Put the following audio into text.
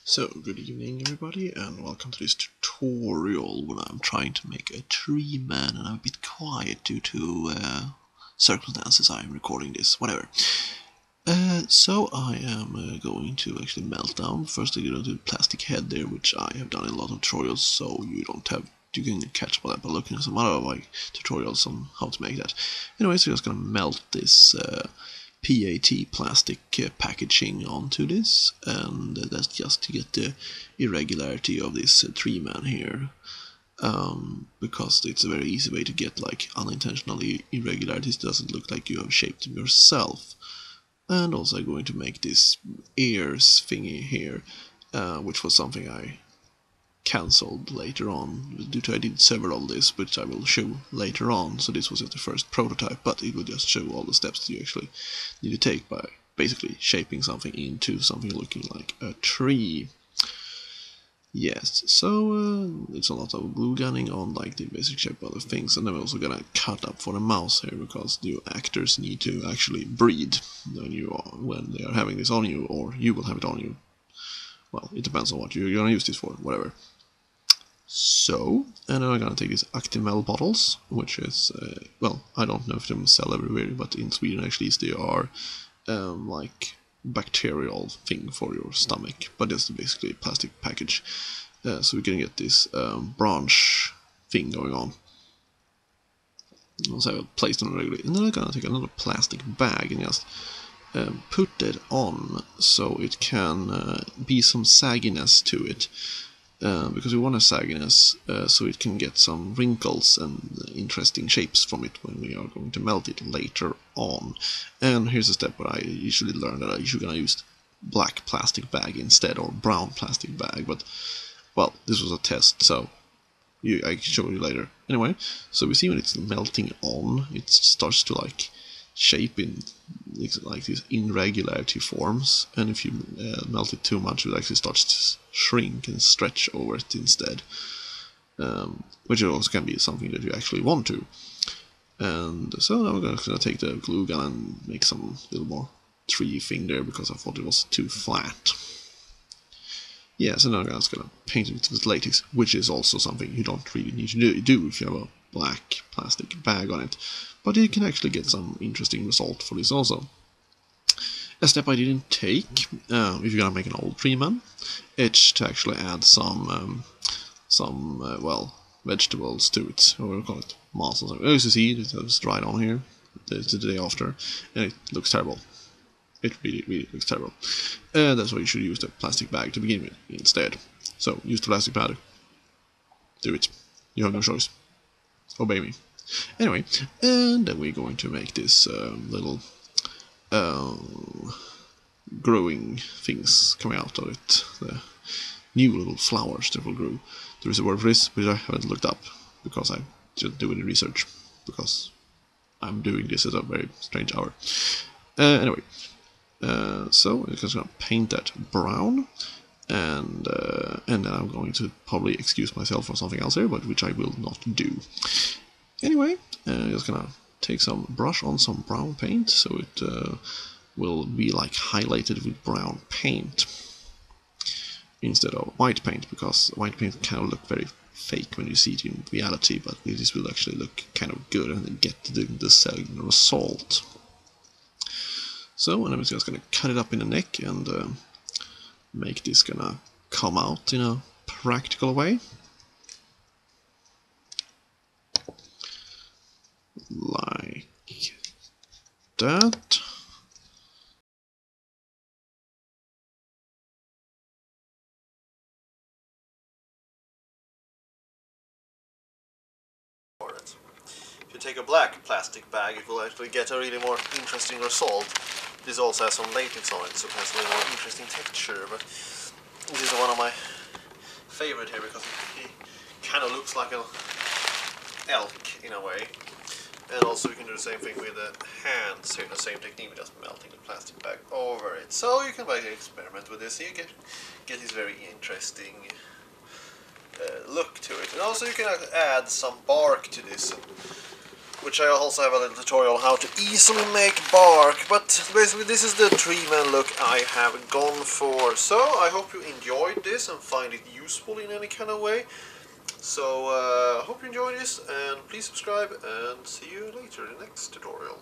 So, good evening everybody, and welcome to this tutorial where I'm trying to make a tree man, and I'm a bit quiet due to circumstances. I'm recording this, whatever. So I am going to actually melt down. First I get onto the plastic head there, which I have done in a lot of tutorials, so you can catch that by looking at some other tutorials on how to make that. Anyway, so I'm just gonna melt this PAT plastic packaging onto this, and that's just to get the irregularity of this tree man here, because it's a very easy way to get like unintentional irregularities. It doesn't look like you have shaped them yourself. And also I'm going to make this ears thingy here, which was something I cancelled later on due to I did several of this, which I will show later on. So this was just the first prototype, but it will just show all the steps that you actually need to take by basically shaping something into something looking like a tree. Yes, so it's a lot of glue gunning on like the basic shape of the things, and then we're also gonna cut up for the mouse here because the actors need to actually breathe when they are having this on you, or you will have it on you. Well, it depends on what you're gonna use this for, whatever. So, and then I'm gonna take these Actimel bottles, which is, well, I don't know if they sell everywhere, but in Sweden actually they are like bacterial thing for your stomach, but it's basically a plastic package. So we can get this branch thing going on. Also I have placed on regularly, and then I'm gonna take another plastic bag and just put it on so it can be some sagginess to it. Because we want a sagginess so it can get some wrinkles and interesting shapes from it when we are going to melt it later on. And here's a step where I usually learn that I usually gonna use black plastic bag instead, or brown plastic bag, but well, this was a test, so I can show you later. Anyway, so we see when it's melting on, it starts to like shape in like these irregularity forms, and if you melt it too much, it actually starts to shrink and stretch over it instead, which also can be something that you actually want to. And so now we're gonna take the glue gun and make some little more tree thing there because I thought it was too flat. Yeah, so now I'm just gonna paint it with latex, which is also something you don't really need to do if you have a black plastic bag on it, but you can actually get some interesting result for this also. A step I didn't take, if you're gonna make an old tree man, it's to actually add some well, vegetables to it, or we'll call it moss or something. As you see, it was dried on here the day after, and it looks terrible. It really looks terrible. That's why you should use the plastic bag to begin with instead. So use the plastic bag. Do it. You have no choice. Obey me. Anyway, and then we're going to make this little growing things coming out of it. The new little flowers that will grow. There is a word for this, which I haven't looked up because I'm just doing the research, because I'm doing this at a very strange hour. Anyway, so I'm just gonna paint that brown, and then I'm going to probably excuse myself for something else here, but which I will not do. Anyway, I'm just gonna take some brush on some brown paint so it will be like highlighted with brown paint instead of white paint, because white paint kind of look very fake when you see it in reality, but this will actually look kind of good and get the same result. So, and I'm just gonna cut it up in the neck and make this gonna come out in a practical way. Like that. If you take a black plastic bag, it will actually get a really more interesting result. This also has some latex on it, so it has a little more interesting texture, but this is one of my favorite here because it kind of looks like an elk in a way. And also we can do the same thing with the hands here, the same technique, with just melting the plastic bag over it. So you can basically experiment with this, so you get this very interesting look to it. And also you can add some bark to this. which I also have a little tutorial how to easily make bark. But basically this is the tree man look I have gone for. So I hope you enjoyed this and find it useful in any kind of way. So I hope you enjoyed this, and please subscribe, and see you later in the next tutorial.